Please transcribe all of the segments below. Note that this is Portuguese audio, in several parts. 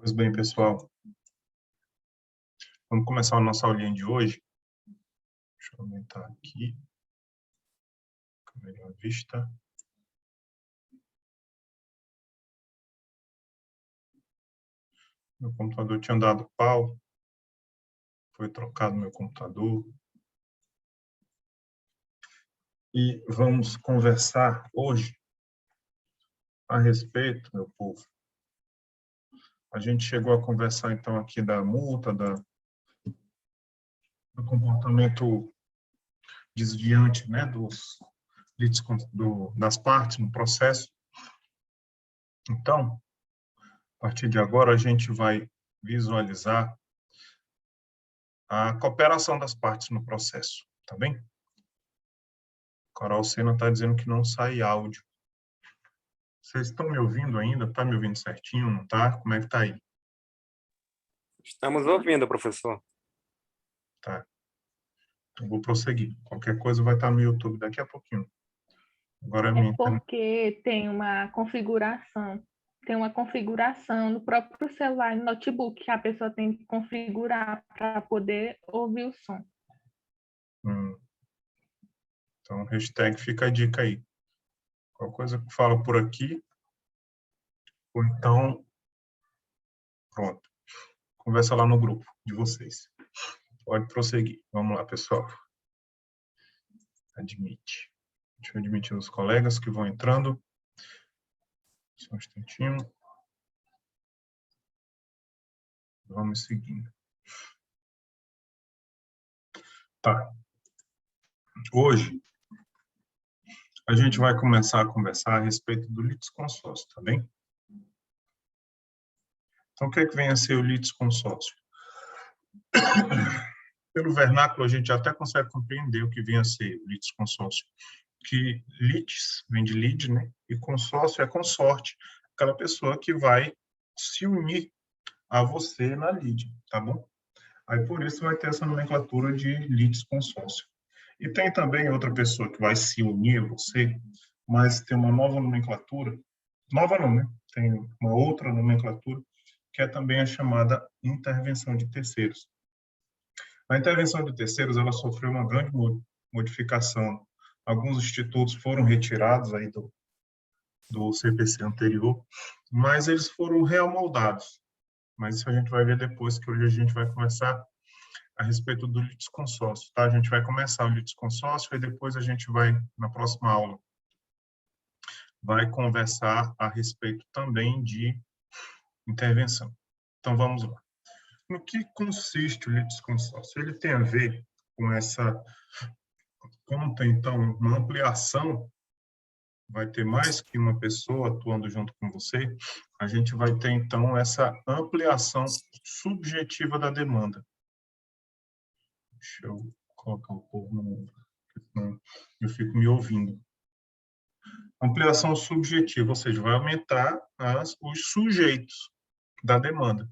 Pois bem, pessoal, vamos começar a nossa aulinha de hoje. Deixa eu aumentar aqui, fica melhor a vista. Meu computador tinha dado pau, foi trocado meu computador. E vamos conversar hoje a respeito, meu povo. A gente chegou a conversar, então, aqui da multa, do comportamento desviante, né, das partes no processo. Então, a partir de agora, a gente vai visualizar a cooperação das partes no processo, tá bem? Coral Sena está dizendo que não sai áudio. Vocês estão me ouvindo ainda? Está me ouvindo certinho, não está? Como é que está aí? Estamos ouvindo, professor. Tá. Então, vou prosseguir. Qualquer coisa vai estar no YouTube daqui a pouquinho. Agora É porque tem uma configuração no próprio celular e notebook que a pessoa tem que configurar para poder ouvir o som. Então, hashtag fica a dica aí. Qualquer coisa que fala por aqui, ou então, pronto. Conversa lá no grupo de vocês. Pode prosseguir. Vamos lá, pessoal. Admite. Deixa eu admitir os colegas que vão entrando. Só um instantinho. Vamos seguindo. Tá. Hoje, a gente vai começar a conversar a respeito do litisconsórcio, tá bem? Então, o que é que vem a ser o litisconsórcio? Pelo vernáculo, a gente até consegue compreender o que vem a ser o litisconsórcio. Que litis vem de lead, né? E consórcio é consorte, aquela pessoa que vai se unir a você na lead, tá bom? Aí, por isso, vai ter essa nomenclatura de litisconsórcio. E tem também outra pessoa que vai se unir a você, mas tem uma nova nomenclatura, nova não, né? Tem uma outra nomenclatura, que é também a chamada intervenção de terceiros. A intervenção de terceiros, ela sofreu uma grande modificação. Alguns institutos foram retirados aí do CPC anterior, mas eles foram reamoldados. Mas isso a gente vai ver depois, que hoje a gente vai conversar a respeito do litisconsórcio, tá? A gente vai começar o litisconsórcio e depois a gente vai, na próxima aula, vai conversar a respeito também de intervenção. Então, vamos lá. No que consiste o litisconsórcio? Ele tem a ver com essa conta, então, uma ampliação, vai ter mais que uma pessoa atuando junto com você, a gente vai ter, então, essa ampliação subjetiva da demanda. Deixa eu colocar o povo no mundo, senão eu fico me ouvindo. Ampliação subjetiva, ou seja, vai aumentar os sujeitos da demanda,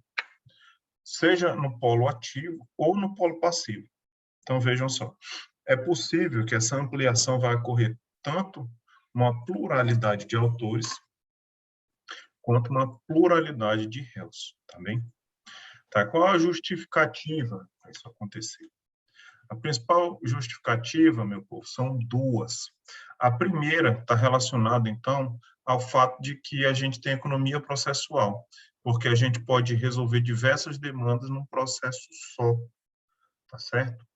seja no polo ativo ou no polo passivo. Então, vejam só, é possível que essa ampliação vai ocorrer tanto uma pluralidade de autores, quanto uma pluralidade de réus, tá bem? Tá, qual a justificativa para isso acontecer? A principal justificativa, meu povo, são duas. A primeira está relacionada, então, ao fato de que a gente tem economia processual, porque a gente pode resolver diversas demandas num processo só, tá certo?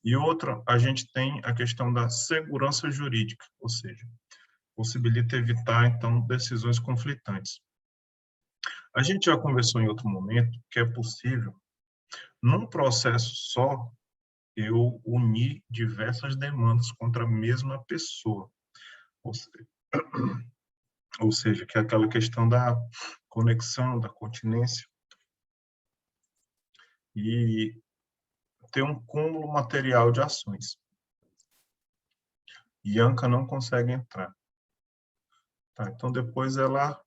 E outra, a gente tem a questão da segurança jurídica, ou seja, possibilita evitar, então, decisões conflitantes. A gente já conversou em outro momento que é possível, num processo só, eu unir diversas demandas contra a mesma pessoa. Ou seja, que é aquela questão da conexão, da continência. E ter um cúmulo material de ações. Ianca não consegue entrar. Tá, então, depois ela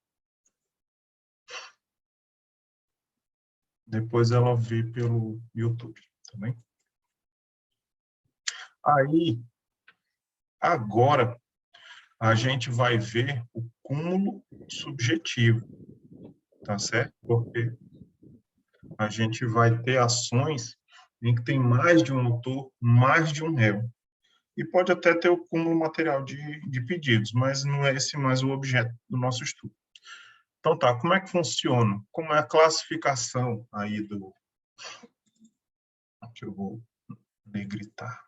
vê pelo YouTube, tá bem? Aí, agora, a gente vai ver o cúmulo subjetivo, tá certo? Porque a gente vai ter ações em que tem mais de um autor, mais de um réu. E pode até ter o cúmulo material de pedidos, mas não é esse mais o objeto do nosso estudo. Então tá, como é que funciona? Como é a classificação aí do... Aqui eu vou negritar.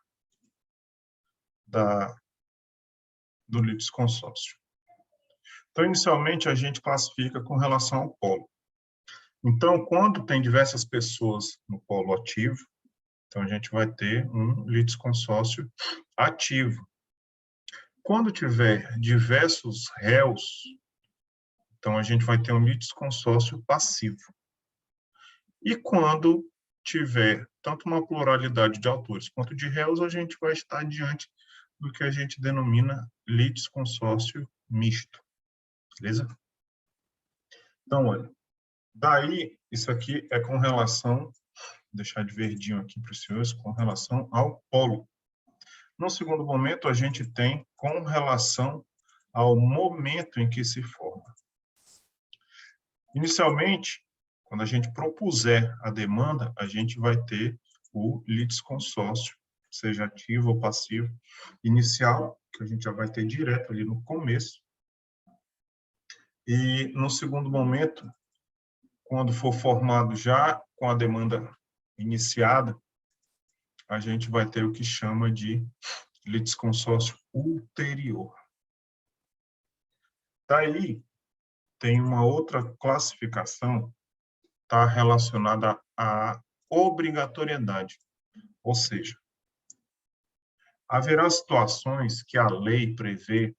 Do litisconsórcio. Então, inicialmente, a gente classifica com relação ao polo. Então, quando tem diversas pessoas no polo ativo, então a gente vai ter um litisconsórcio ativo. Quando tiver diversos réus, então a gente vai ter um litisconsórcio passivo. E quando tiver tanto uma pluralidade de autores quanto de réus, a gente vai estar diante do que a gente denomina litisconsórcio misto. Beleza? Então, olha, daí, isso aqui é com relação, vou deixar de verdinho aqui para os senhores, com relação ao polo. No segundo momento, a gente tem com relação ao momento em que se forma. Inicialmente, quando a gente propuser a demanda, a gente vai ter o litisconsórcio, seja ativo ou passivo, inicial, que a gente já vai ter direto ali no começo. E no segundo momento, quando for formado já com a demanda iniciada, a gente vai ter o que chama de litisconsórcio ulterior. Daí, tem uma outra classificação, está relacionada à obrigatoriedade, ou seja, haverá situações que a lei prevê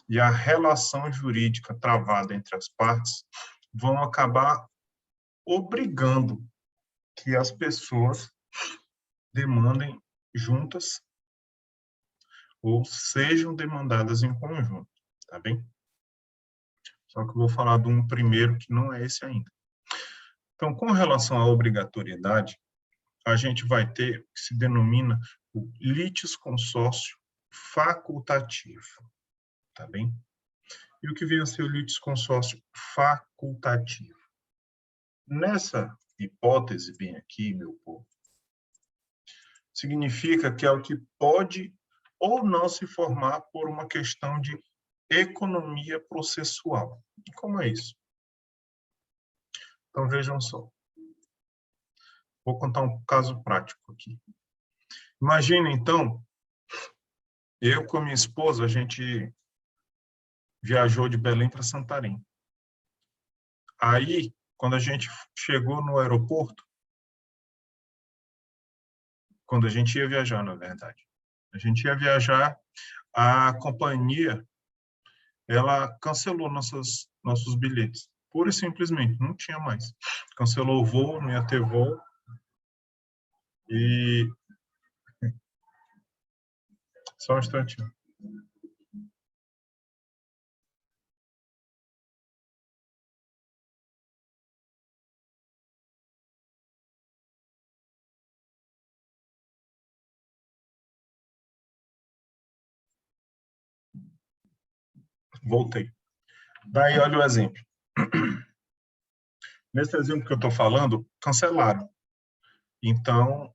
e a relação jurídica travada entre as partes vão acabar obrigando que as pessoas demandem juntas ou sejam demandadas em conjunto, tá bem? Só que eu vou falar de um primeiro que não é esse ainda. Então, com relação à obrigatoriedade, a gente vai ter o que se denomina o litisconsórcio facultativo, tá bem? E o que vem a ser o litisconsórcio facultativo? Nessa hipótese, bem aqui, meu povo, significa que é o que pode ou não se formar por uma questão de economia processual. E como é isso? Então, vejam só. Vou contar um caso prático aqui. Imagina, então, eu com minha esposa, a gente viajou de Belém para Santarém. Aí, quando a gente chegou no aeroporto, quando a gente ia viajar, na verdade, a gente ia viajar, a companhia, ela cancelou nossos bilhetes. Pura e simplesmente, não tinha mais. Cancelou o voo, não ia ter voo. E... Só um instantinho. Voltei. Daí, olha o exemplo. Nesse exemplo que eu estou falando, cancelaram. Então,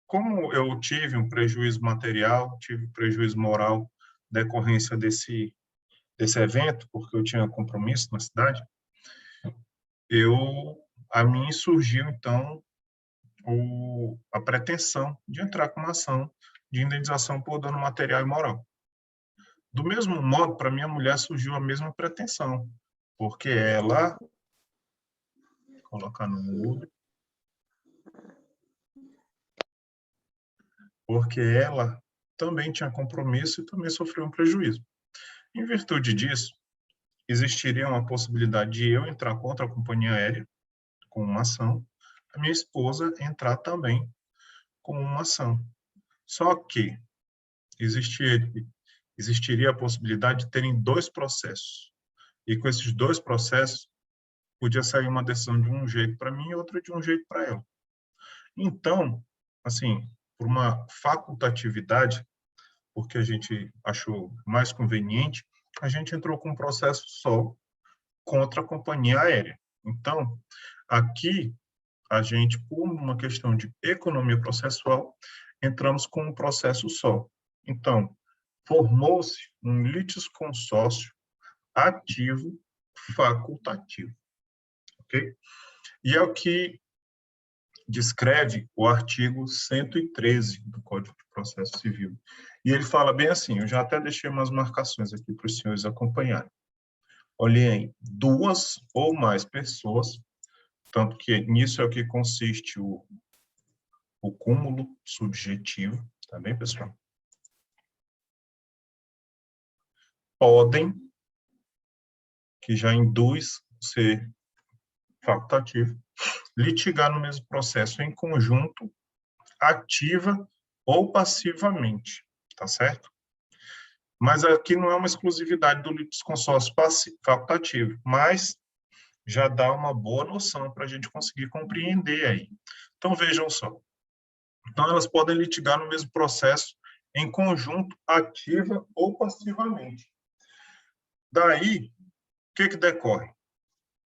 como eu tive um prejuízo material, tive prejuízo moral decorrência desse evento, porque eu tinha compromisso na cidade, a mim surgiu, então, a pretensão de entrar com uma ação de indenização por dano material e moral. Do mesmo modo, para minha mulher surgiu a mesma pretensão, porque ela, vou colocar no mudo, porque ela também tinha compromisso e também sofreu um prejuízo. Em virtude disso, existiria uma possibilidade de eu entrar contra a companhia aérea com uma ação, a minha esposa entrar também com uma ação. Só que existiria a possibilidade de terem dois processos. E com esses dois processos, podia sair uma decisão de um jeito para mim e outra de um jeito para ela. Então, assim, por uma facultatividade, porque a gente achou mais conveniente, a gente entrou com um processo só contra a companhia aérea. Então, aqui, a gente, por uma questão de economia processual, entramos com um processo só. Então, formou-se um litisconsórcio ativo facultativo, ok? E é o que descreve o artigo 113 do Código de Processo Civil. E ele fala bem assim, eu já até deixei umas marcações aqui para os senhores acompanharem. Olhem, duas ou mais pessoas, tanto que nisso é o que consiste o cúmulo subjetivo, tá bem, pessoal? Podem, que já induz ser facultativo, litigar no mesmo processo em conjunto, ativa ou passivamente, tá certo? Mas aqui não é uma exclusividade do litisconsórcio facultativo, mas já dá uma boa noção para a gente conseguir compreender aí. Então, vejam só. Então, elas podem litigar no mesmo processo em conjunto, ativa ou passivamente. Daí, o que decorre?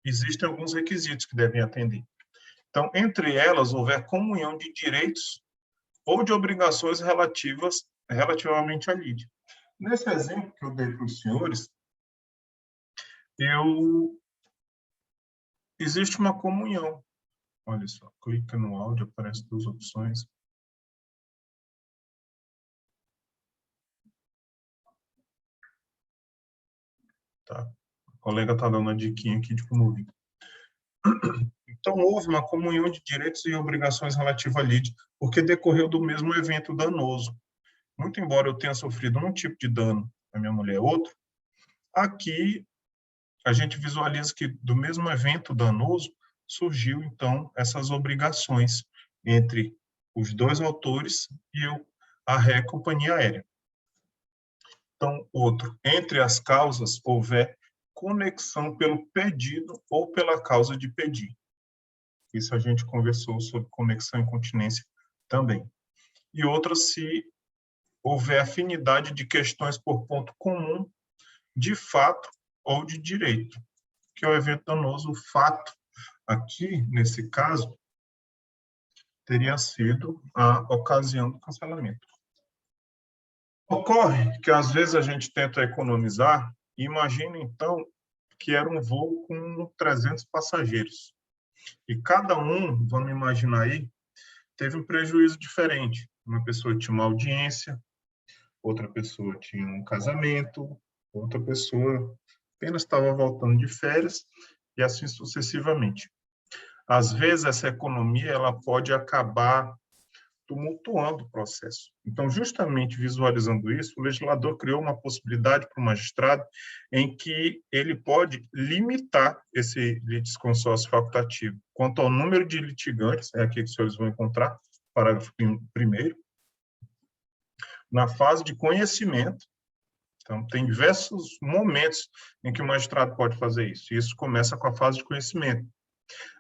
Existem alguns requisitos que devem atender. Então, entre elas, houver comunhão de direitos ou de obrigações relativamente à lide. Nesse exemplo que eu dei para os senhores, existe uma comunhão. Olha só, clica no áudio, aparece duas opções. Tá. O colega está dando uma diquinha aqui de como ouvir. Então, houve uma comunhão de direitos e obrigações relativa à lide, porque decorreu do mesmo evento danoso. Muito embora eu tenha sofrido um tipo de dano, a minha mulher outro, aqui a gente visualiza que do mesmo evento danoso surgiu, então, essas obrigações entre os dois autores e a Ré Companhia Aérea. Então, outro, entre as causas houver conexão pelo pedido ou pela causa de pedir. Isso a gente conversou sobre conexão e continência também. E outra, se houver afinidade de questões por ponto comum, de fato ou de direito, que é o evento danoso. O fato, aqui, nesse caso, teria sido a ocasião do cancelamento. Ocorre que, às vezes, a gente tenta economizar, e imagina, então, que era um voo com 300 passageiros. E cada um, vamos imaginar aí, teve um prejuízo diferente. Uma pessoa tinha uma audiência, outra pessoa tinha um casamento, outra pessoa apenas estava voltando de férias, e assim sucessivamente. Às vezes, essa economia ela pode acabar tumultuando o processo. Então, justamente visualizando isso, o legislador criou uma possibilidade para o magistrado em que ele pode limitar esse litisconsórcio facultativo quanto ao número de litigantes, é aqui que os senhores vão encontrar, parágrafo 1º, na fase de conhecimento. Então, tem diversos momentos em que o magistrado pode fazer isso. Isso começa com a fase de conhecimento.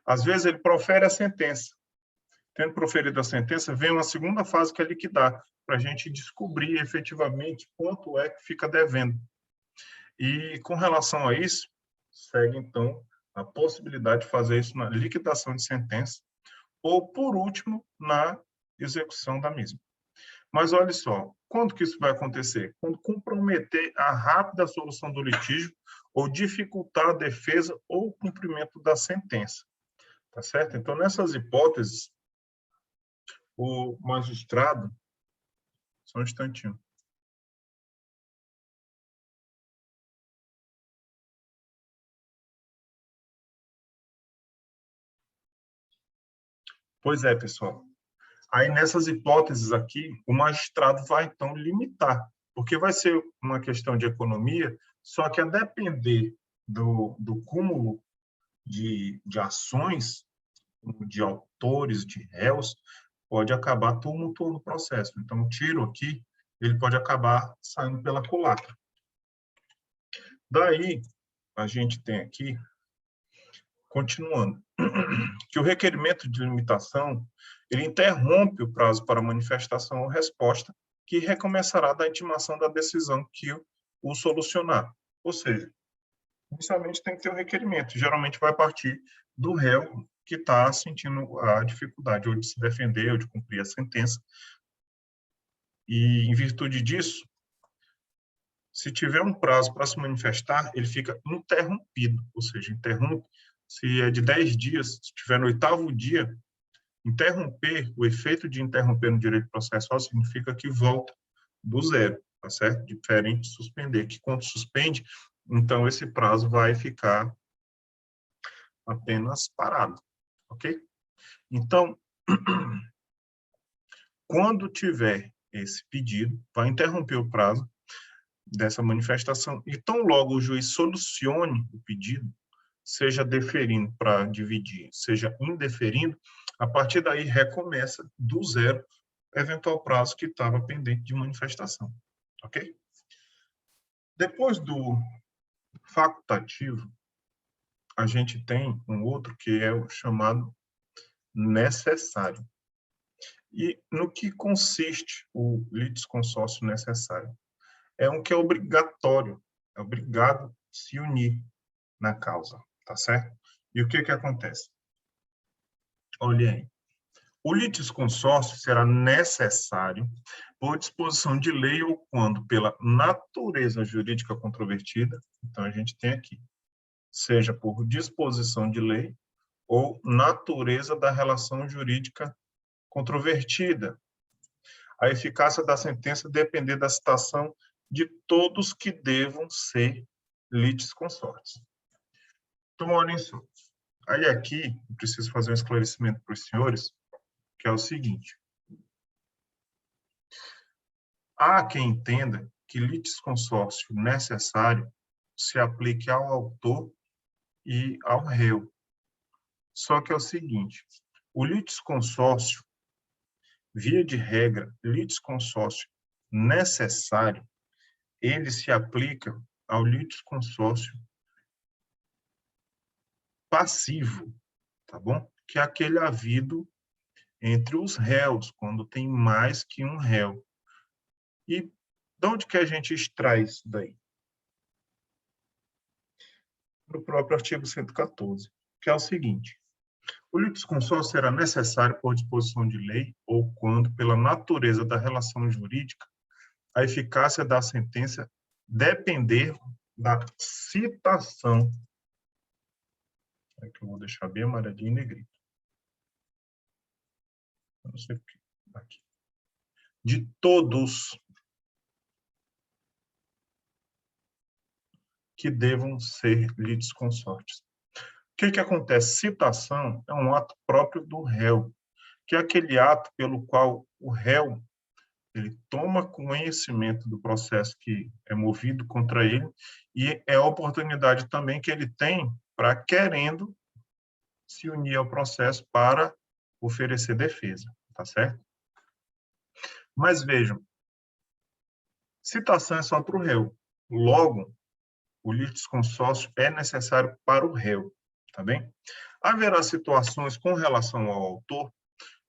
Às vezes, ele profere a sentença. Tendo proferido a sentença, vem uma segunda fase que é liquidar, para a gente descobrir efetivamente quanto é que fica devendo. E, com relação a isso, segue, então, a possibilidade de fazer isso na liquidação de sentença ou, por último, na execução da mesma. Mas, olha só, quando que isso vai acontecer? Quando comprometer a rápida solução do litígio ou dificultar a defesa ou o cumprimento da sentença. Tá certo? Então, nessas hipóteses, o magistrado... Só um instantinho. Pois é, pessoal. Aí, nessas hipóteses aqui, o magistrado vai, então, limitar, porque vai ser uma questão de economia, só que a depender do cúmulo de ações, de autores, de réus, pode acabar tumultuando o processo. Então, o tiro aqui, ele pode acabar saindo pela culatra. Daí, a gente tem aqui, continuando, que o requerimento de limitação, ele interrompe o prazo para manifestação ou resposta, que recomeçará da intimação da decisão que o solucionar. Ou seja, inicialmente tem que ter um requerimento, geralmente vai partir do réu que está sentindo a dificuldade ou de se defender ou de cumprir a sentença. E, em virtude disso, se tiver um prazo para se manifestar, ele fica interrompido, ou seja, interrompe. Se é de 10 dias, se estiver no 8º dia, interromper, o efeito de interromper no direito processual significa que volta do zero, tá certo? Diferente de suspender, que quando suspende, então esse prazo vai ficar apenas parado, ok? Então, quando tiver esse pedido, vai interromper o prazo dessa manifestação, e tão logo o juiz solucione o pedido, seja deferindo para dividir, seja indeferindo, a partir daí recomeça do zero o eventual prazo que estava pendente de manifestação, ok? Depois do facultativo, a gente tem um outro que é o chamado necessário. E no que consiste o litisconsórcio necessário? É um que é obrigatório, é obrigado se unir na causa, tá certo? E o que acontece? Olha aí. O litisconsórcio será necessário por disposição de lei ou quando pela natureza jurídica controvertida, então a gente tem aqui, seja por disposição de lei ou natureza da relação jurídica controvertida. A eficácia da sentença depender da citação de todos que devam ser litisconsórcios. Então, olhem só. Aí aqui, eu preciso fazer um esclarecimento para os senhores, que é o seguinte. Há quem entenda que litisconsórcio necessário se aplique ao autor e ao réu. Só que é o seguinte, o litisconsórcio, via de regra, litisconsórcio necessário, ele se aplica ao litisconsórcio passivo, tá bom? Que é aquele havido entre os réus, quando tem mais que um réu. E de onde que a gente extrai isso daí? No próprio artigo 114, que é o seguinte: o litisconsórcio será necessário por disposição de lei ou quando, pela natureza da relação jurídica, a eficácia da sentença depender da citação. Aqui eu vou deixar bem amarelinho e negrito. Não sei o que. Aqui. De todos que devam ser litisconsortes. O que acontece? Citação é um ato próprio do réu, que é aquele ato pelo qual o réu ele toma conhecimento do processo que é movido contra ele e é a oportunidade também que ele tem para, querendo, se unir ao processo para oferecer defesa, tá certo? Mas vejam, citação é só para o réu. Logo, o litisconsórcio é necessário para o réu, tá bem? Haverá situações com relação ao autor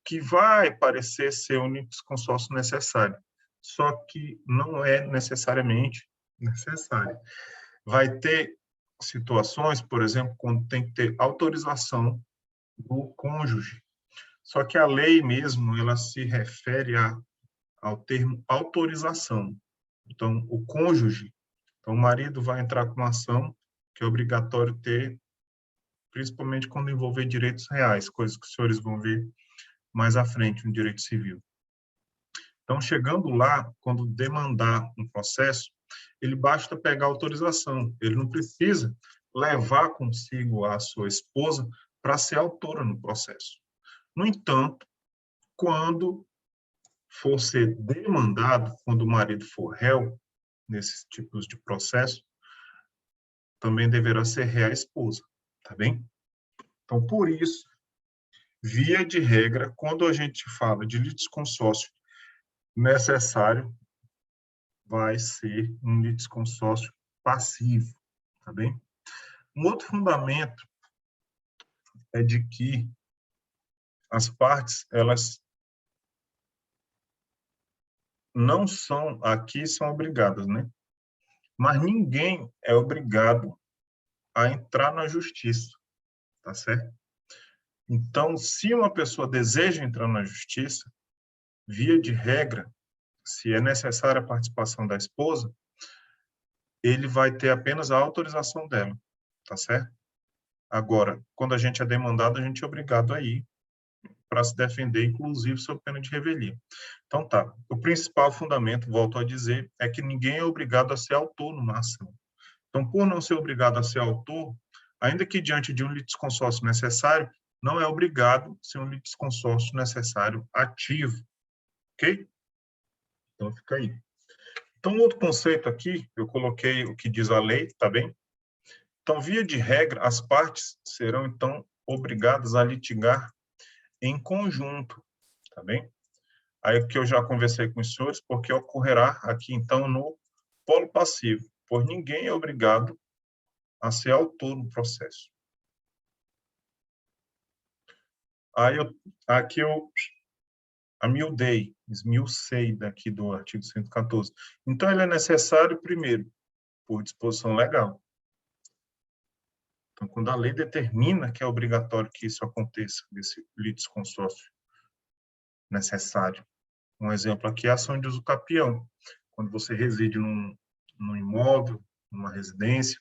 que vai parecer ser um litisconsórcio necessário, só que não é necessariamente necessário. Vai ter situações, por exemplo, quando tem que ter autorização do cônjuge. Só que a lei mesmo, ela se refere ao termo autorização. Então, o cônjuge, então o marido vai entrar com uma ação que é obrigatório ter, principalmente quando envolver direitos reais, coisas que os senhores vão ver mais à frente no direito civil. Então, chegando lá, quando demandar um processo, ele basta pegar autorização, ele não precisa levar consigo a sua esposa para ser autora no processo. No entanto, quando for ser demandado, quando o marido for réu, nesses tipos de processo, também deverá ser réu a esposa, tá bem? Então, por isso, via de regra, quando a gente fala de litisconsórcio necessário, vai ser um litisconsórcio passivo, tá bem? Um outro fundamento é de que as partes, elas não são, aqui são obrigadas, né? Mas ninguém é obrigado a entrar na justiça, tá certo? Então, se uma pessoa deseja entrar na justiça, via de regra, se é necessária a participação da esposa, ele vai ter apenas a autorização dela, tá certo? Agora, quando a gente é demandado, a gente é obrigado a ir para se defender, inclusive sob pena de revelia. Então, tá. O principal fundamento, volto a dizer, é que ninguém é obrigado a ser autor numa ação. Então, por não ser obrigado a ser autor, ainda que diante de um litisconsórcio necessário, não é obrigado a ser um litisconsórcio necessário ativo, ok? Então, fica aí. Então, outro conceito aqui, eu coloquei o que diz a lei, tá bem? Então, via de regra, as partes serão, então, obrigadas a litigar em conjunto, tá bem? Aí que eu já conversei com os senhores, porque ocorrerá aqui, então, no polo passivo, pois ninguém é obrigado a ser autor do processo. Aí, aqui eu esmiucei daqui do artigo 114. Então, ele é necessário, primeiro, por disposição legal. Então, quando a lei determina que é obrigatório que isso aconteça, desse litisconsórcio necessário. Um exemplo aqui é a ação de uso capião. Quando você reside num imóvel, numa residência,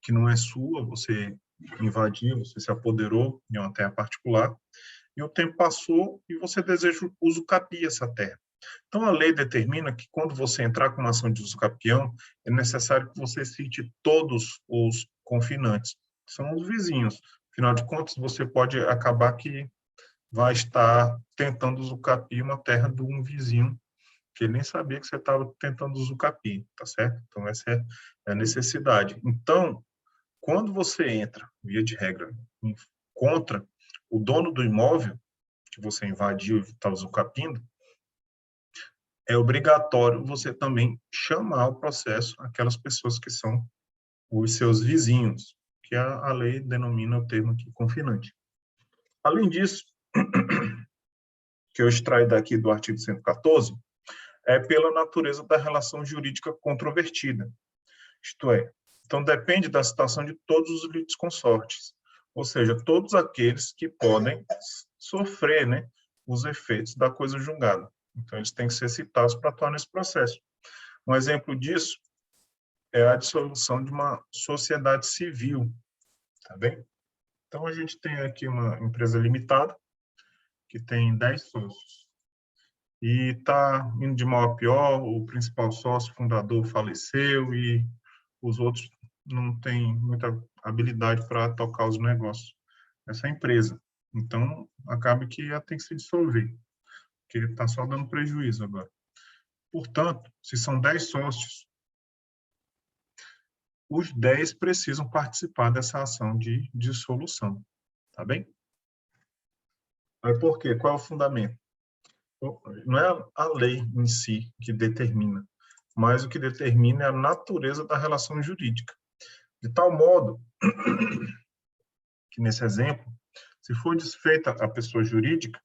que não é sua, você invadiu, você se apoderou de uma terra particular, e o tempo passou e você deseja usucapir essa terra. Então, a lei determina que quando você entrar com uma ação de usucapião, é necessário que você cite todos os confinantes, que são os vizinhos. Afinal de contas, você pode acabar que vai estar tentando usucapir uma terra de um vizinho que ele nem sabia que você estava tentando usucapir, tá certo? Então, essa é a necessidade. Então, quando você entra, via de regra, contra o dono do imóvel que você invadiu e está usucapindo, é obrigatório você também chamar o processo aquelas pessoas que são os seus vizinhos, que a lei denomina o termo aqui confinante. Além disso, que eu extraio daqui do artigo 114, é pela natureza da relação jurídica controvertida. Isto é, então depende da situação de todos os litisconsortes, ou seja, todos aqueles que podem sofrer, né, os efeitos da coisa julgada. Então, eles têm que ser citados para atuar nesse processo. Um exemplo disso é a dissolução de uma sociedade civil, tá bem? Então, a gente tem aqui uma empresa limitada, que tem 10 sócios, e está indo de mal a pior, o principal sócio fundador faleceu e os outros não têm muita habilidade para tocar os negócios dessa empresa. Então, acaba que ela tem que se dissolver, porque ele está só dando prejuízo agora. Portanto, se são 10 sócios, os 10 precisam participar dessa ação de dissolução, tá bem? Mas por quê? Qual é o fundamento? Não é a lei em si que determina, mas o que determina é a natureza da relação jurídica. De tal modo que, nesse exemplo, se for desfeita a pessoa jurídica,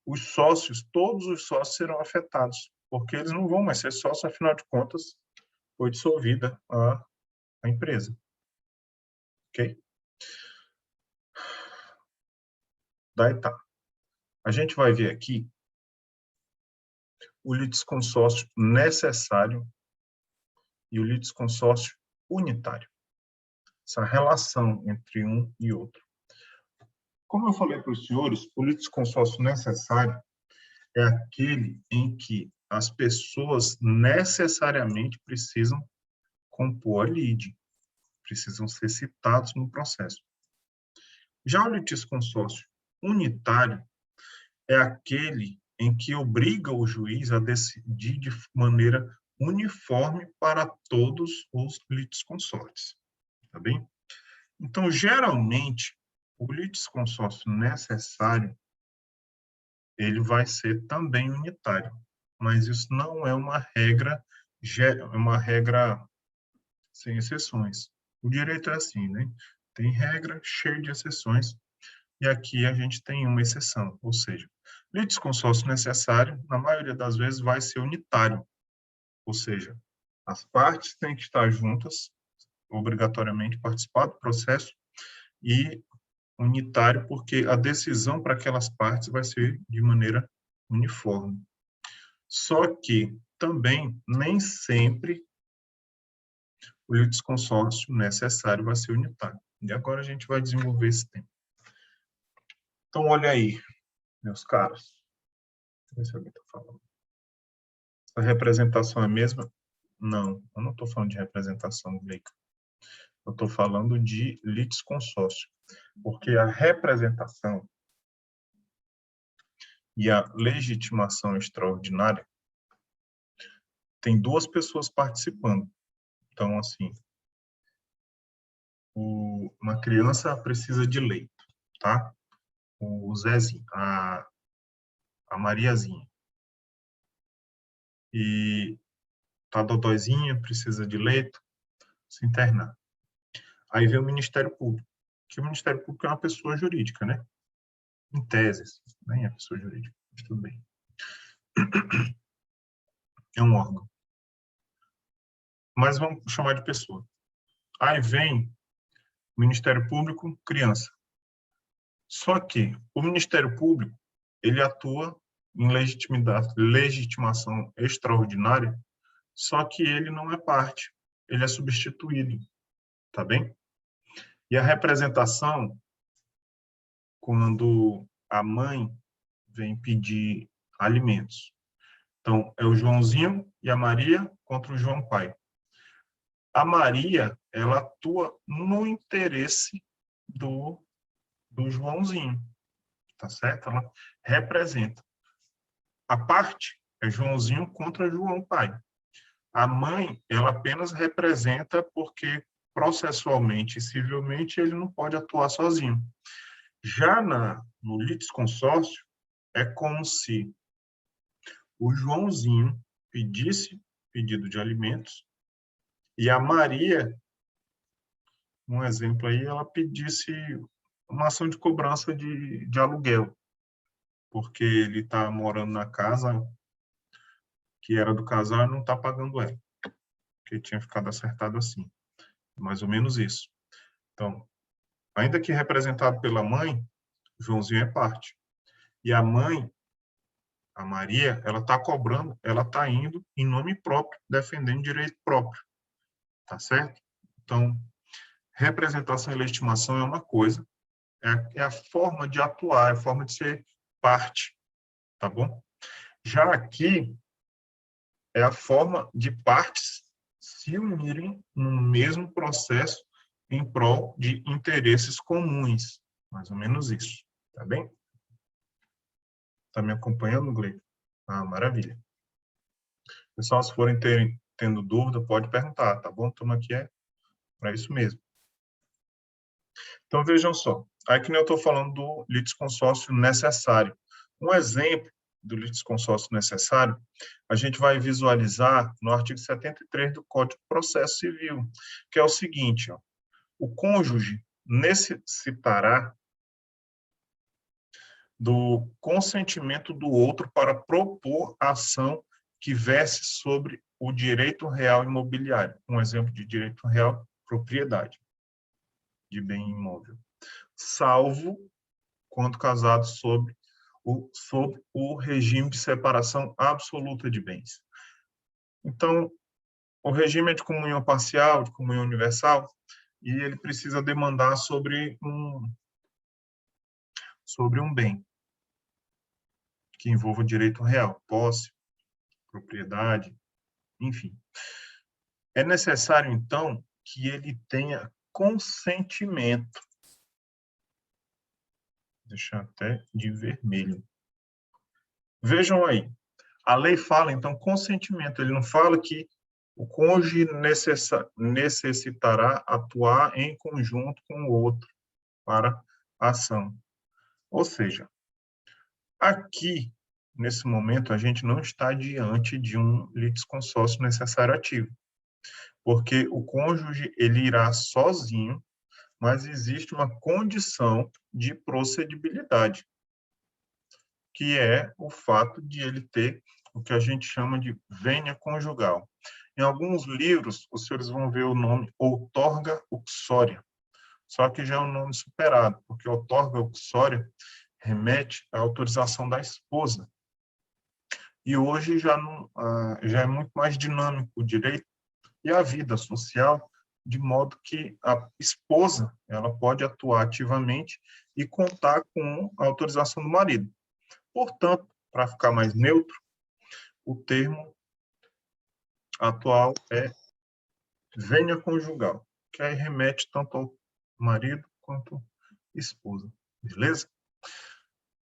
os sócios, todos os sócios serão afetados, porque eles não vão mais ser sócios, afinal de contas, foi dissolvida a empresa. Ok? Daí tá. A gente vai ver aqui o litisconsórcio necessário e o litisconsórcio unitário. Essa relação entre um e outro. Como eu falei para os senhores, o litisconsórcio necessário é aquele em que as pessoas necessariamente precisam compor a lide, precisam ser citados no processo. Já o litisconsórcio unitário é aquele em que obriga o juiz a decidir de maneira uniforme para todos os litisconsortes, tá bem? Então, geralmente, o litisconsórcio necessário, ele vai ser também unitário, mas isso não é uma regra sem exceções. O direito é assim, né? Tem regra cheia de exceções, e aqui a gente tem uma exceção, ou seja, litisconsórcio necessário, na maioria das vezes, vai ser unitário, ou seja, as partes têm que estar juntas, obrigatoriamente participar do processo, e unitário, porque a decisão para aquelas partes vai ser de maneira uniforme. Só que também nem sempre o litisconsórcio necessário vai ser unitário. E agora a gente vai desenvolver esse tema. Então, olha aí, meus caros. Deixa eu ver se alguém está falando. A representação é a mesma? Não, eu não estou falando de representação, Gleico. Eu estou falando de litisconsórcio. Porque a representação e a legitimação extraordinária tem duas pessoas participando. Então, assim, uma criança precisa de leite, tá? O Zezinho, a Mariazinha. E tá dodóizinha, precisa de leito, se internar. Aí vem o Ministério Público, que o Ministério Público é uma pessoa jurídica, né? Em tese, nem é pessoa jurídica, mas tudo bem. É um órgão. Mas vamos chamar de pessoa. Aí vem o Ministério Público, criança. Só que o Ministério Público, ele atua em legitimação extraordinária, só que ele não é parte, ele é substituído, tá bem? E a representação, quando a mãe vem pedir alimentos. Então, é o Joãozinho e a Maria contra o João pai. A Maria, ela atua no interesse do Joãozinho, tá certo? Ela representa. A parte é Joãozinho contra João pai. A mãe, ela apenas representa porque processualmente e civilmente ele não pode atuar sozinho. Já no litisconsórcio, é como se o Joãozinho pedisse pedido de alimentos e a Maria, um exemplo aí, ela pedisse uma ação de cobrança de aluguel, porque ele está morando na casa que era do casal e não está pagando ela, porque tinha ficado acertado assim. Mais ou menos isso. Então, ainda que representado pela mãe, Joãozinho é parte. E a mãe, a Maria, ela está cobrando, ela está indo em nome próprio, defendendo direito próprio. Tá certo? Então, representação e legitimação é uma coisa, é a forma de atuar, é a forma de ser parte, tá bom? Já aqui, é a forma de partes se unirem no mesmo processo em prol de interesses comuns. Mais ou menos isso, tá bem? Tá me acompanhando, Gleico? Ah, maravilha. Pessoal, se forem tendo dúvida, pode perguntar, tá bom? Estamos aqui para isso mesmo. Então, vejam só. Aí que nem eu estou falando do litisconsórcio necessário. Um exemplo do litisconsórcio necessário, a gente vai visualizar no artigo 73 do Código de Processo Civil, que é o seguinte, ó, o cônjuge necessitará do consentimento do outro para propor ação que verse sobre o direito real imobiliário. Um exemplo de direito real, propriedade de bem imóvel. Salvo quando casado sob o regime de separação absoluta de bens. Então, o regime é de comunhão parcial, de comunhão universal, e ele precisa demandar sobre um bem que envolva direito real, posse, propriedade, enfim. É necessário, então, que ele tenha consentimento. Deixar até de vermelho. Vejam aí. A lei fala, então, consentimento. Ele não fala que o cônjuge necessitará atuar em conjunto com o outro para a ação. Ou seja, aqui, nesse momento, a gente não está diante de um litisconsórcio necessário ativo, porque o cônjuge ele irá sozinho, mas existe uma condição de procedibilidade, que é o fato de ele ter o que a gente chama de vênia conjugal. Em alguns livros, os senhores vão ver o nome outorga uxória. só que já é um nome superado, porque outorga uxória remete à autorização da esposa. E hoje já, não, já é muito mais dinâmico o direito e a vida social, de modo que a esposa ela pode atuar ativamente e contar com a autorização do marido. Portanto, para ficar mais neutro, o termo atual é vênia conjugal, que aí remete tanto ao marido quanto à esposa. Beleza?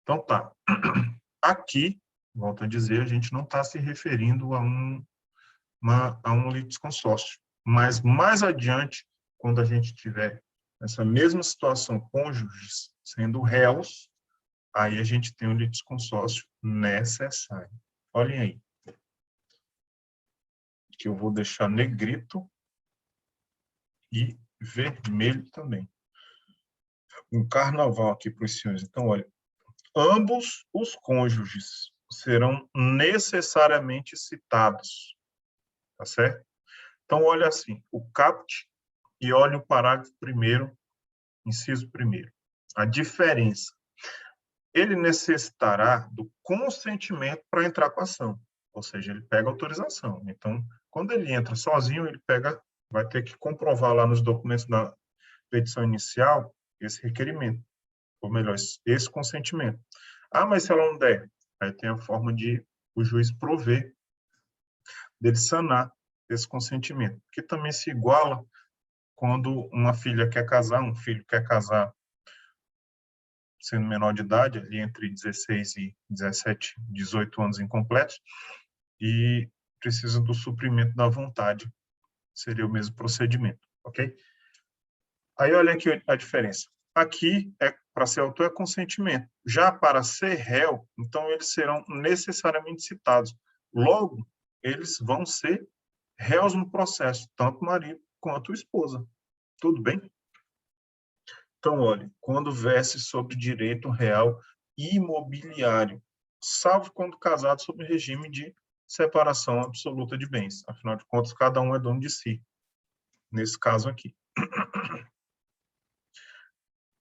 Então tá. Aqui, volto a dizer, a gente não está se referindo a um litisconsórcio. Mas mais adiante, quando a gente tiver essa mesma situação, cônjuges sendo réus, aí a gente tem um litisconsórcio necessário. Olhem aí. Que eu vou deixar negrito e vermelho também. Um carnaval aqui para os senhores. Então, olha, ambos os cônjuges serão necessariamente citados, tá certo? Então, olha assim, o caput e olha o parágrafo 1º, inciso 1º. A diferença. Ele necessitará do consentimento para entrar com a ação, ou seja, ele pega autorização. Então, quando ele entra sozinho, ele vai ter que comprovar lá nos documentos da petição inicial esse requerimento, ou melhor, esse consentimento. Ah, mas se ela não der, aí tem a forma de o juiz prover dele sanar esse consentimento, que também se iguala quando uma filha quer casar, um filho quer casar sendo menor de idade, ali entre 16 e 17, 18 anos incompletos, e precisa do suprimento da vontade, seria o mesmo procedimento, ok? Aí olha aqui a diferença. Aqui, para ser autor, é consentimento. Já para ser réu, então eles serão necessariamente citados. Logo, eles vão ser réus no processo, tanto o marido quanto a esposa. Tudo bem? Então, olha, quando verse sobre direito real imobiliário, salvo quando casado sob regime de separação absoluta de bens. Afinal de contas, cada um é dono de si, nesse caso aqui.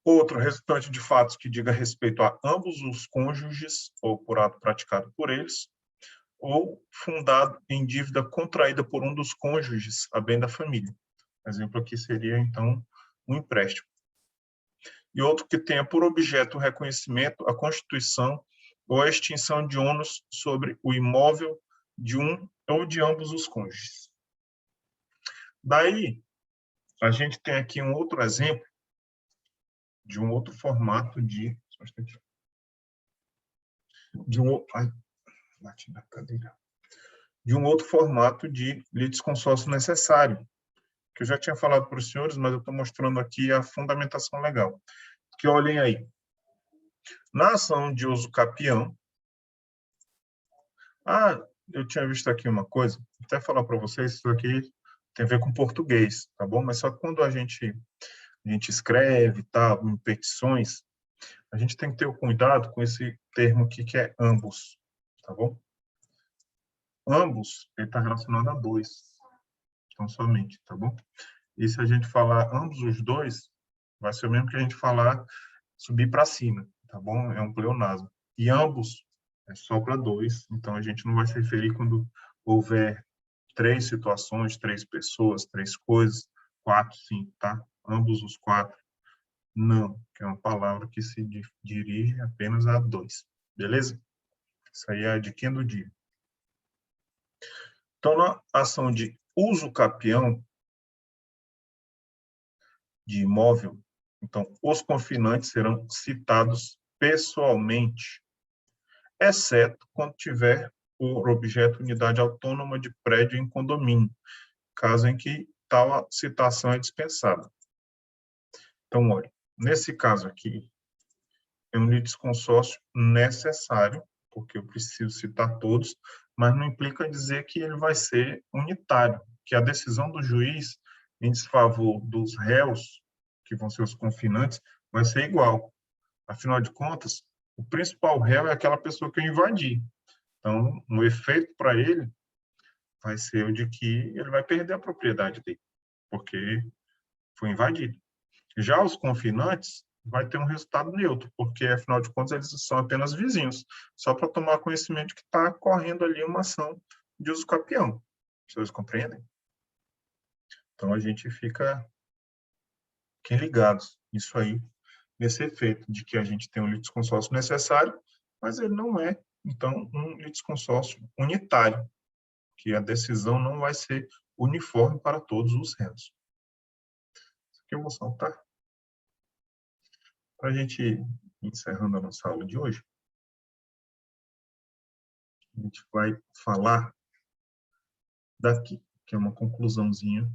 Outro resultante de fatos que diga respeito a ambos os cônjuges, ou por ato praticado por eles, ou fundado em dívida contraída por um dos cônjuges a bem da família. Exemplo aqui seria, então, um empréstimo. E outro que tenha por objeto o reconhecimento, a constituição ou a extinção de ônus sobre o imóvel de um ou de ambos os cônjuges. Daí, a gente tem aqui um outro exemplo de um outro formato de um outro formato de litisconsórcio necessário, que eu já tinha falado para os senhores, mas eu estou mostrando aqui a fundamentação legal. Que olhem aí. Na ação de uso capião, eu tinha visto aqui uma coisa, vou até falar para vocês, isso aqui tem a ver com português, tá bom? Mas só que quando a gente escreve, tá, em petições, a gente tem que ter o cuidado com esse termo aqui que é ambos, tá bom? Ambos, ele está relacionado a dois, então somente, tá bom? E se a gente falar ambos os dois, vai ser o mesmo que a gente falar subir para cima, tá bom? É um pleonasmo. E ambos é só para dois, então a gente não vai se referir quando houver 3 situações, 3 pessoas, 3 coisas, 4, 5, tá? Ambos os 4, não, que é uma palavra que se dirige apenas a 2, beleza? Isso aí é a diquinha do dia. Então, na ação de uso capião de imóvel, então, os confinantes serão citados pessoalmente, exceto quando tiver por objeto unidade autônoma de prédio em condomínio, caso em que tal citação é dispensada. Então, olha, nesse caso aqui, é um litisconsórcio necessário, porque eu preciso citar todos, mas não implica dizer que ele vai ser unitário, que a decisão do juiz em desfavor dos réus, que vão ser os confinantes, vai ser igual. Afinal de contas, o principal réu é aquela pessoa que eu invadi. Então, o efeito para ele vai ser o de que ele vai perder a propriedade dele, porque foi invadido. Já os confinantes vai ter um resultado neutro, porque, afinal de contas, eles são apenas vizinhos, só para tomar conhecimento que está correndo ali uma ação de uso capião. Vocês compreendem? Então, a gente fica ligados nisso aí, nesse efeito de que a gente tem um litisconsórcio necessário, mas ele não é, então, um litisconsórcio unitário, que a decisão não vai ser uniforme para todos os réus. Isso aqui eu vou saltar. Para a gente ir encerrando a nossa aula de hoje, a gente vai falar daqui, que é uma conclusãozinha.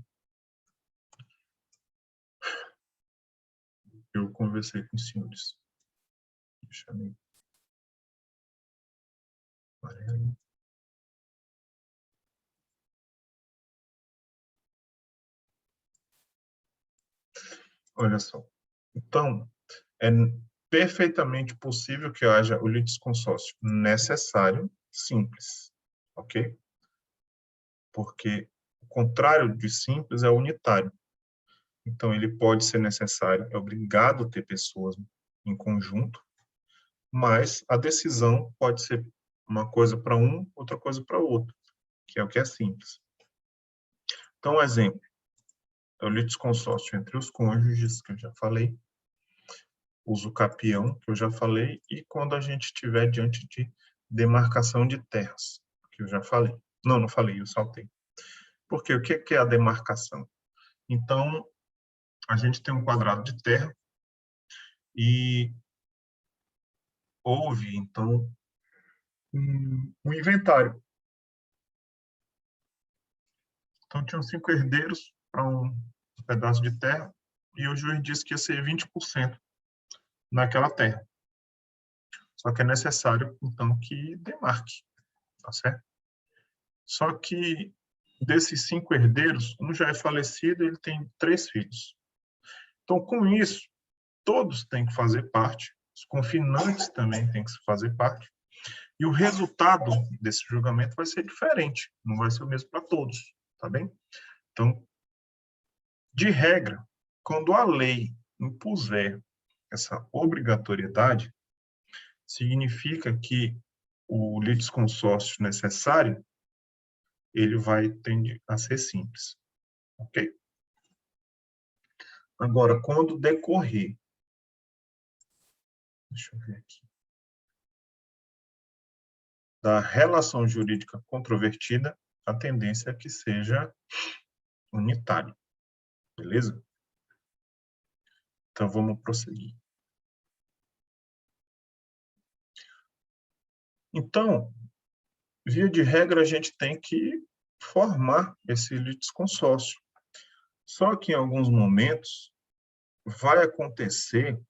Eu conversei com os senhores. Deixa eu amarelo. Olha só. Então, é perfeitamente possível que haja o litisconsórcio necessário, simples, ok? Porque o contrário de simples é unitário. Então, ele pode ser necessário, é obrigado a ter pessoas em conjunto, mas a decisão pode ser uma coisa para um, outra coisa para outro, que é o que é simples. Então, exemplo, é o litisconsórcio entre os cônjuges, que eu já falei, uso capião, que eu já falei, e quando a gente estiver diante de demarcação de terras, que eu já falei. Não falei, eu saltei. Porque o que é a demarcação? Então, a gente tem um quadrado de terra e houve, então, um inventário. Então, tinham 5 herdeiros para um pedaço de terra e o juiz disse que ia ser 20% naquela terra. Só que é necessário, então, que demarque, tá certo? Só que desses 5 herdeiros, um já é falecido e ele tem 3 filhos. Então, com isso, todos têm que fazer parte, os confinantes também têm que fazer parte, e o resultado desse julgamento vai ser diferente, não vai ser o mesmo para todos, tá bem? Então, de regra, quando a lei impuser essa obrigatoriedade, significa que o litisconsórcio necessário ele vai tender a ser simples, ok? Agora, quando decorrer, deixa eu ver aqui, da relação jurídica controvertida, a tendência é que seja unitário, beleza? Então, vamos prosseguir. Então, via de regra, a gente tem que formar esse litisconsórcio. Só que, em alguns momentos, vai acontecer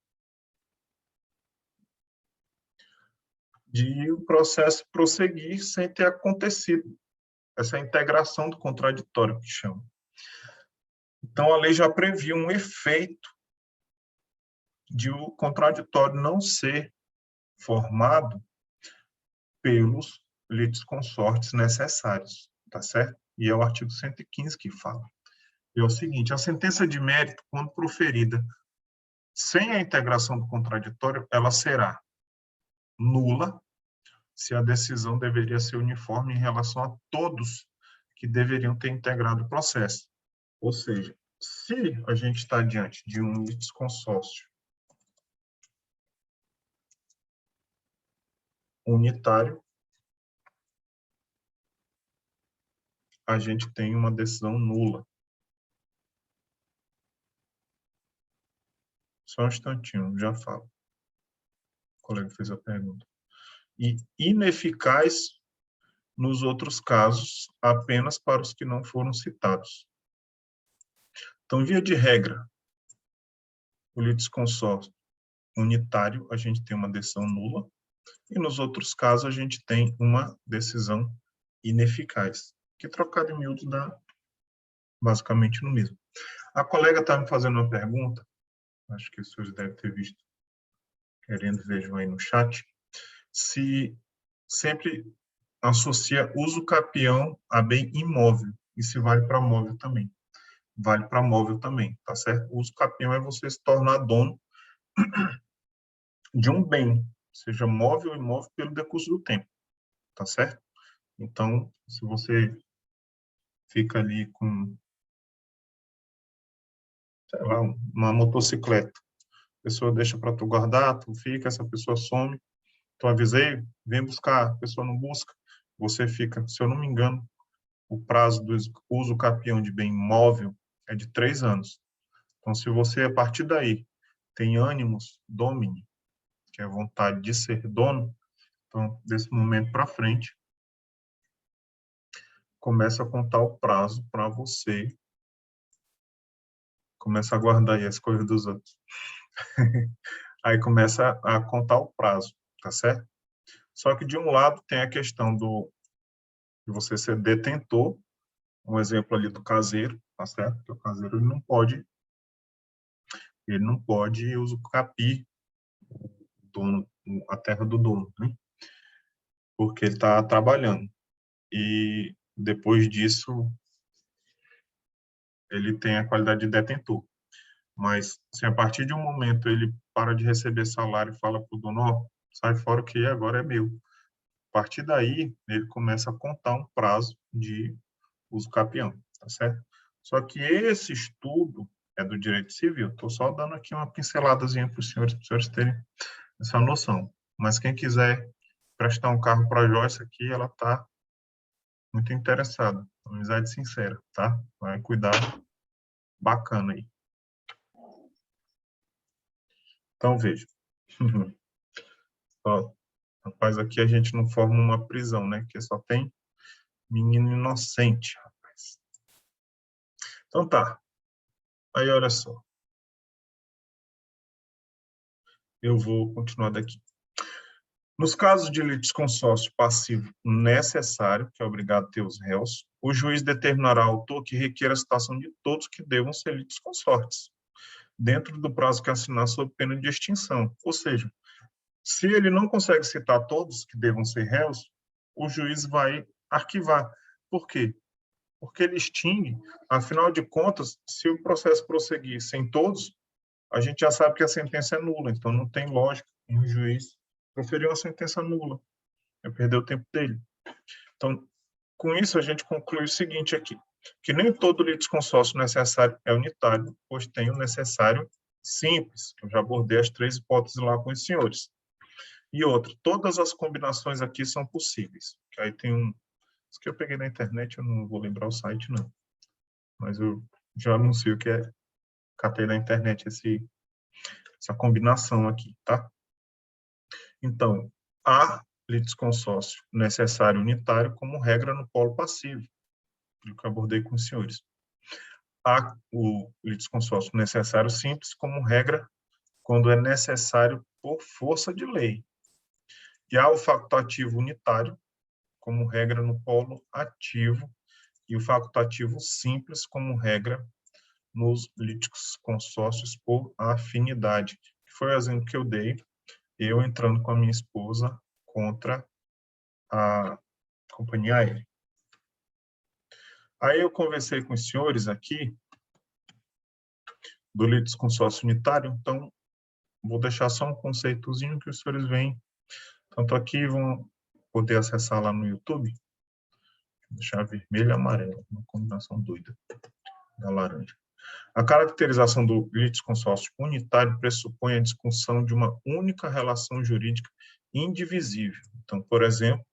de o processo prosseguir sem ter acontecido essa integração do contraditório, que chama. Então, a lei já previa um efeito de o contraditório não ser formado pelos litisconsortes necessários, tá certo? E é o artigo 115 que fala. É o seguinte, a sentença de mérito, quando proferida sem a integração do contraditório, ela será nula se a decisão deveria ser uniforme em relação a todos que deveriam ter integrado o processo. Ou seja, se a gente está diante de um litisconsórcio unitário, a gente tem uma decisão nula. Só um instantinho, já falo. O colega fez a pergunta. E ineficaz nos outros casos, apenas para os que não foram citados. Então, via de regra, o litisconsórcio unitário, a gente tem uma decisão nula, e nos outros casos, a gente tem uma decisão ineficaz, que trocado em miúdos dá basicamente no mesmo. A colega está me fazendo uma pergunta, acho que os senhores devem ter visto, querendo, vejam aí no chat, se sempre associa uso capião a bem imóvel, e se vale para móvel também. vale para móvel também, tá certo? O uso capião é você se tornar dono de um bem, seja móvel ou imóvel, pelo decurso do tempo, tá certo? Então, se você fica ali com, sei lá, uma motocicleta, a pessoa deixa para tu guardar, tu fica, essa pessoa some, tu avisei, vem buscar, a pessoa não busca, você fica, se eu não me engano, o prazo do uso capião de bem móvel é de 3 anos. Então, se você, a partir daí, tem ânimos domini, que é a vontade de ser dono, então, desse momento para frente, começa a contar o prazo para você, começa a guardar aí as coisas dos outros. Aí começa a contar o prazo, tá certo? Só que de um lado tem a questão de você ser detentor, um exemplo ali do caseiro, tá certo? Porque o caseiro ele não pode usucapiar o dono, a terra do dono, né? Porque ele está trabalhando. E depois disso, ele tem a qualidade de detentor. Mas, se a partir de um momento ele para de receber salário e fala para o dono, ó, sai fora que agora é meu. A partir daí, ele começa a contar um prazo de uso capião, tá certo? Só que esse estudo é do direito civil. Estou só dando aqui uma pinceladazinha para os senhores terem essa noção. Mas quem quiser prestar um carro para a Joyce aqui, ela está muito interessada. Amizade sincera, tá? Vai cuidar bacana aí. Então, veja. Ó, rapaz, aqui a gente não forma uma prisão, né? Porque só tem menino inocente, rapaz. Então tá. Aí, olha só. Eu vou continuar daqui. Nos casos de litisconsórcio passivo necessário, que é obrigado a ter os réus, o juiz determinará ao autor que requer a citação de todos que devam ser litisconsortes, dentro do prazo que assinar sob pena de extinção. Ou seja, se ele não consegue citar todos que devam ser réus, o juiz vai arquivar. Por quê? Porque ele extingue, afinal de contas, se o processo prosseguir sem todos, a gente já sabe que a sentença é nula, então não tem lógica em um juiz proferir uma sentença nula, é perder o tempo dele. Então, com isso, a gente conclui o seguinte aqui, que nem todo litisconsórcio necessário é unitário, pois tem o necessário simples, que eu já abordei as 3 hipóteses lá com os senhores. E outra, todas as combinações aqui são possíveis. Que aí tem isso que eu peguei na internet, eu não vou lembrar o site, não. Mas eu já anuncio que catei na internet essa combinação aqui, tá? Então, há litisconsórcio necessário unitário como regra no polo passivo, que eu abordei com os senhores. Há o litisconsórcio necessário simples como regra quando é necessário por força de lei. E há o facultativo unitário como regra no polo ativo e o facultativo simples como regra nos litisconsórcios por afinidade, que foi o exemplo que eu dei, eu entrando com a minha esposa contra a companhia aérea. Aí eu conversei com os senhores aqui do litisconsórcio unitário, então vou deixar só um conceitozinho que os senhores veem, tanto aqui vão poder acessar lá no YouTube, vou deixar vermelho e amarelo, uma combinação doida da laranja. A caracterização do litisconsórcio unitário pressupõe a discussão de uma única relação jurídica indivisível. Então, por exemplo,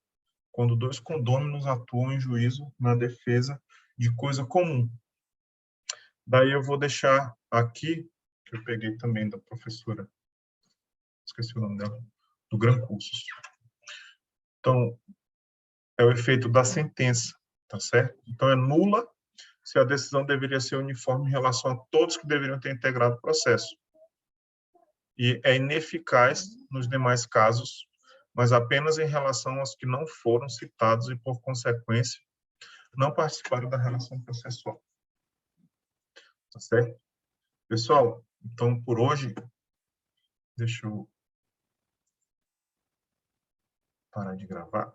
quando 2 condôminos atuam em juízo na defesa de coisa comum. Daí eu vou deixar aqui, que eu peguei também da professora, esqueci o nome dela, do Gran Cursos. Então, é o efeito da sentença, tá certo? Então, é nula se a decisão deveria ser uniforme em relação a todos que deveriam ter integrado o processo. E é ineficaz nos demais casos, mas apenas em relação aos que não foram citados e, por consequência, não participaram da relação processual. Tá certo? Pessoal, então, por hoje, deixa eu parar de gravar.